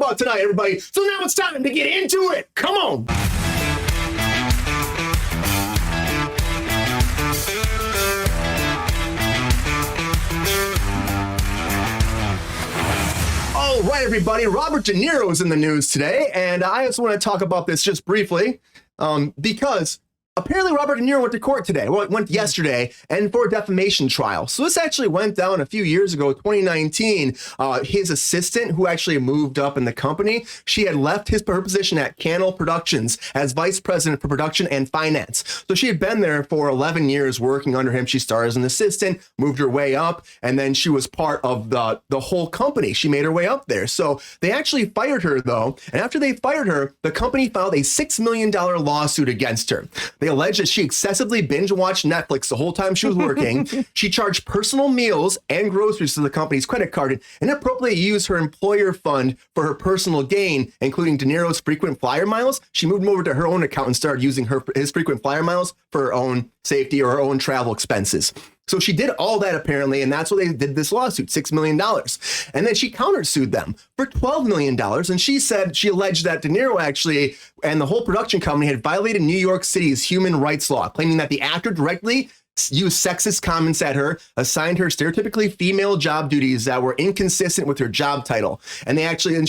about tonight, everybody. So now it's time to get into it. Come on. All right, everybody. Robert De Niro is in the news today, and I just want to talk about this just briefly because apparently Robert De Niro went to court today. Well, it went yesterday, and for a defamation trial. So this actually went down a few years ago, 2019. His assistant, who actually moved up in the company, she had left her position at Cannell Productions as vice president for production and finance. So she had been there for 11 years working under him. She started as an assistant, moved her way up, and then she was part of the whole company. She made her way up there. So they actually fired her, though. And after they fired her, the company filed a $6 million lawsuit against her. They alleged that she excessively binge-watched Netflix the whole time she was working. She charged personal meals and groceries to the company's credit card and inappropriately used her employer fund for her personal gain, including De Niro's frequent flyer miles. She moved them over to her own account and started using his frequent flyer miles for her own safety or her own travel expenses. So she did all that apparently, and that's what they did this lawsuit, $6 million. And then she countersued them for $12 million. And she alleged that De Niro actually and the whole production company had violated New York City's human rights law, claiming that the actor directly used sexist comments at her, assigned her stereotypically female job duties that were inconsistent with her job title. And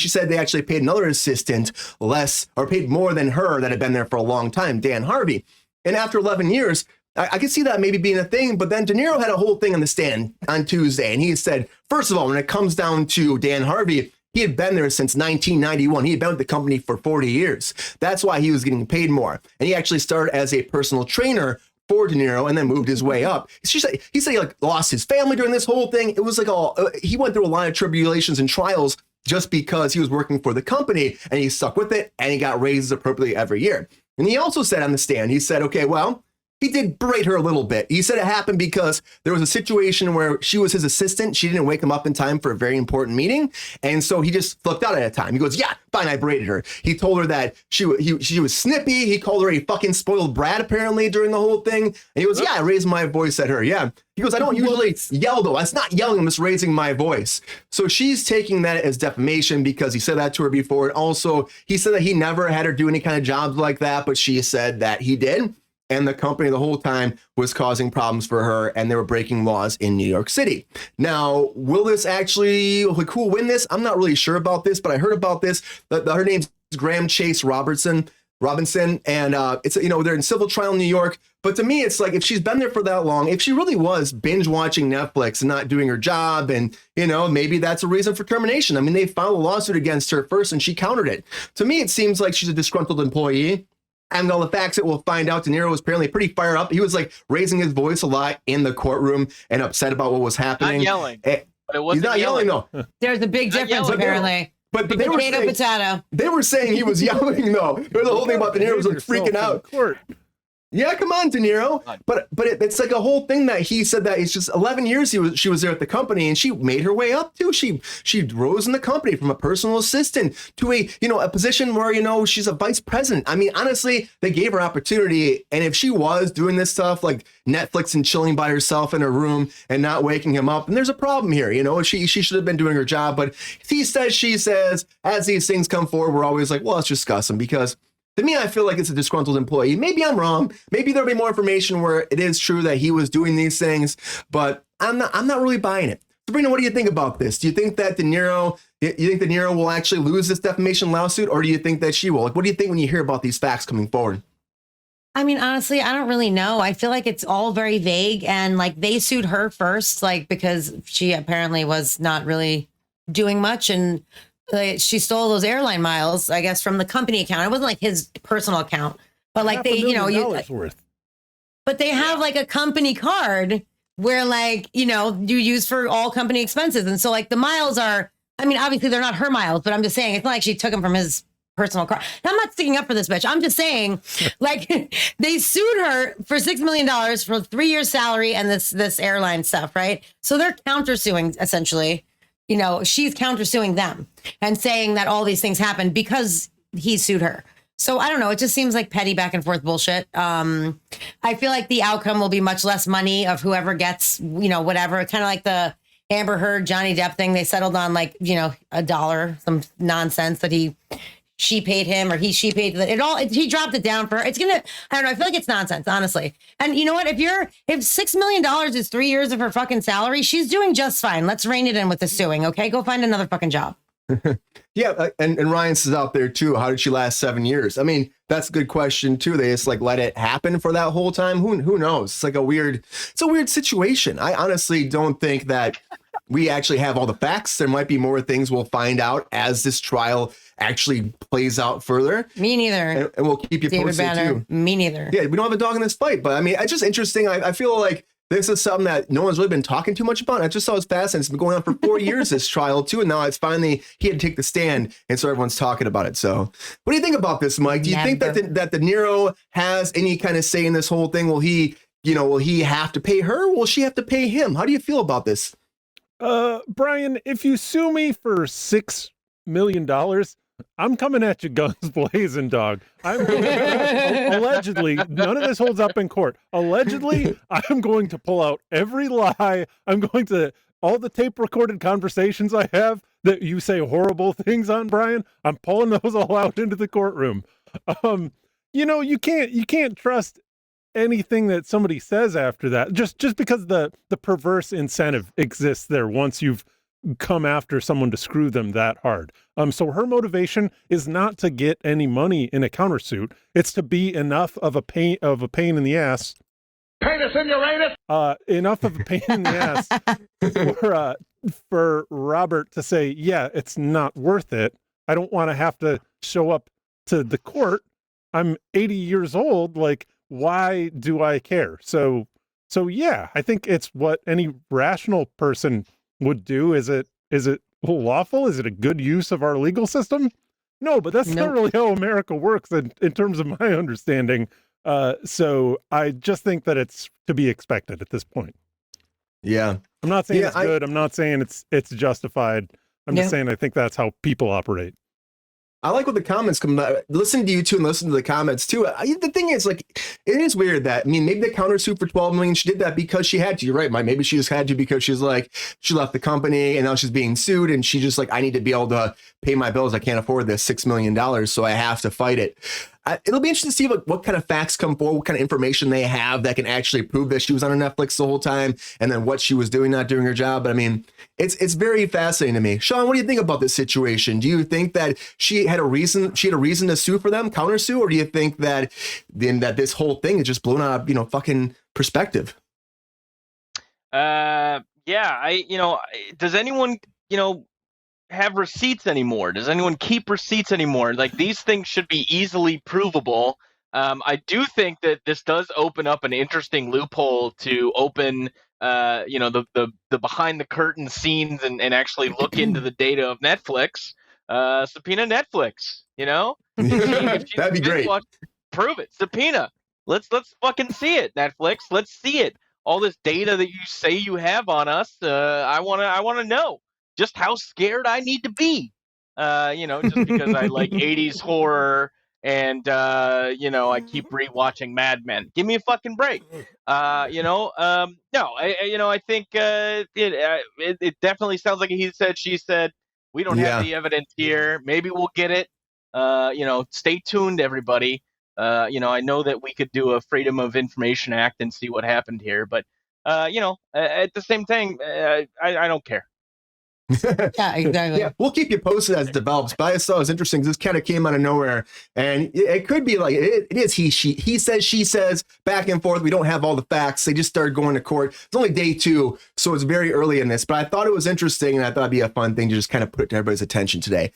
she said they actually paid another assistant less or paid more than her that had been there for a long time, Dan Harvey. And after 11 years, I could see that maybe being a thing, but then De Niro had a whole thing on the stand on Tuesday, and he said, first of all, when it comes down to Dan Harvey, he had been there since 1991. He had been with the company for 40 years. That's why he was getting paid more. And he actually started as a personal trainer for De Niro and then moved his way up. He said he lost his family during this whole thing. It was he went through a lot of tribulations and trials just because he was working for the company, and he stuck with it, and he got raises appropriately every year. And he also said on the stand, he said, okay, well, he did berate her a little bit. He said it happened because there was a situation where she was his assistant. She didn't wake him up in time for a very important meeting. And so he just flipped out at a time. He goes, yeah, fine, I berated her. He told her that she was snippy. He called her a fucking spoiled brat, apparently, during the whole thing. And he goes, yeah, I raised my voice at her. Yeah. He goes, I don't usually yell, though. That's not yelling. I'm just raising my voice. So she's taking that as defamation because he said that to her before. And also, he said that he never had her do any kind of jobs like that, but she said that he did. And the company the whole time was causing problems for her, and they were breaking laws in New York City. Now, will this actually, who will win this? I'm not really sure about this, but I heard about this. Her name's Graham Chase Robinson, and it's they're in civil trial in New York. But to me, it's like if she's been there for that long, if she really was binge watching Netflix and not doing her job, and maybe that's a reason for termination. I mean, they filed a lawsuit against her first, and she countered it. To me, it seems like she's a disgruntled employee. And all the facts that we'll find out, De Niro was apparently pretty fired up. He was raising his voice a lot in the courtroom and upset about what was happening. Not yelling. But it wasn't He's not yelling though. There's a big difference apparently. But they were saying he was yelling though. The whole thing about De Niro was freaking out. Yeah, come on, De Niro. But it's like a whole thing that he said that it's just 11 years she was there at the company, and she made her way up too. She rose in the company from a personal assistant to a position where she's a vice president. I mean, honestly, they gave her opportunity, and if she was doing this stuff like Netflix and chilling by herself in her room and not waking him up, then there's a problem here. She should have been doing her job. But he says, she says, as these things come forward, we're always like, well, let's discuss them because. To me, I feel like it's a disgruntled employee. Maybe I'm wrong. Maybe there'll be more information where it is true that he was doing these things, but I'm not really buying it. Sabrina, what do you think about this? Do you think that De Niro will actually lose this defamation lawsuit, or do you think that she will? What do you think when you hear about these facts coming forward? I mean, honestly, I don't really know. I feel like it's all very vague, and they sued her first, because she apparently was not really doing much, and she stole those airline miles, I guess, from the company account. It wasn't his personal account, but but they have a company card where you use for all company expenses. And so the miles are, I mean, obviously they're not her miles, but I'm just saying it's not like she took them from his personal car. Now, I'm not sticking up for this bitch. I'm just saying they sued her for $6 million for 3 years salary and this airline stuff. Right. So they're countersuing essentially. She's countersuing them and saying that all these things happened because he sued her. So I don't know. It just seems like petty back and forth bullshit. I feel like the outcome will be much less money of whoever gets, whatever. Kind of like Amber Heard, Johnny Depp thing. They settled on like, $1, some nonsense that she paid him or she paid he dropped it down for her. I don't know. I feel like it's nonsense, honestly. And you know what? If $6 million is 3 years of her fucking salary, she's doing just fine. Let's rein it in with the suing. Okay. Go find another fucking job. Yeah. And Ryan says out there too, how did she last 7 years? I mean, that's a good question too. They just like let it happen for that whole time. Who knows? It's like a weird situation. I honestly don't think that we actually have all the facts. There might be more things we'll find out as this trial actually plays out further. Me neither. And we'll keep you posted too. Me neither. Yeah, we don't have a dog in this fight, but I mean, it's just interesting. I feel like this is something that no one's really been talking too much about. I just saw it's fascinating. It's been going on for 4 years, this trial too. And now it's finally, he had to take the stand. And so everyone's talking about it. So what do you think about this, Mike? Do you think that that DeNiro has any kind of say in this whole thing? Will he have to pay her? Will she have to pay him? How do you feel about this? Brian, if you sue me for $6 million, I'm coming at you guns blazing, dog. Allegedly, none of this holds up in court. Allegedly, I'm going to pull out every lie. All the tape recorded conversations I have that you say horrible things on, Brian, I'm pulling those all out into the courtroom. You can't trust anything that somebody says after that, just because the perverse incentive exists there once you've come after someone to screw them that hard. So her motivation is not to get any money in a countersuit. It's to be enough of a pain in the ass. Penis in your anus. Enough of a pain in the ass for Robert to say, yeah, it's not worth it. I don't want to have to show up to the court. I'm 80 years old. Like, why do I care? So yeah, I think it's what any rational person would do. Is it lawful? Is it a good use of our legal system? No, but that's not really how America works in terms of my understanding. So I just think that it's to be expected at this point. Yeah. I'm not saying it's good. I'm not saying it's justified. I'm just saying I think that's how people operate. I like what the comments come. Listen to you too, and listen to the comments too. The thing is, like, it is weird that maybe the countersuit for $12 million. She did that because she had to. You're right, Mike. Maybe she just had to because she's like she left the company and now she's being sued, and she just like, I need to be able to pay my bills. I can't afford this $6 million, so I have to fight it. It'll be interesting to see what kind of facts come forward, what kind of information they have that can actually prove that she was on Netflix the whole time, and then what she was doing, not doing her job. But I mean, it's very fascinating to me. Sean, what do you think about this situation? Do you think that she had a reason to sue for them, countersue, or do you think that this whole thing is just blown out of fucking perspective? Yeah, does anyone have receipts anymore? Does anyone keep receipts anymore? Like, these things should be easily provable. I do think that this does open up an interesting loophole to open the behind the curtain scenes and actually look into the data of Netflix. Subpoena Netflix, if That'd be great. Prove it. Subpoena. Let's fucking see it, Netflix. Let's see it. All this data that you say you have on us, I wanna know just how scared I need to be. Just because I like 80s horror and I keep rewatching Mad Men. Give me a fucking break. I think it definitely sounds like a he said, she said. We don't have the evidence here. Maybe we'll get it. Stay tuned, everybody. I know that we could do a Freedom of Information Act and see what happened here, but at the same time, I don't care. Yeah, exactly. Yeah, we'll keep you posted as it develops. But I saw it was interesting. This kind of came out of nowhere, and it could be like it is he says, she says, back and forth. We don't have all the facts. They just started going to court. It's only day 2, so it's very early in this. But I thought it was interesting, and I thought it'd be a fun thing to just kind of put it to everybody's attention today.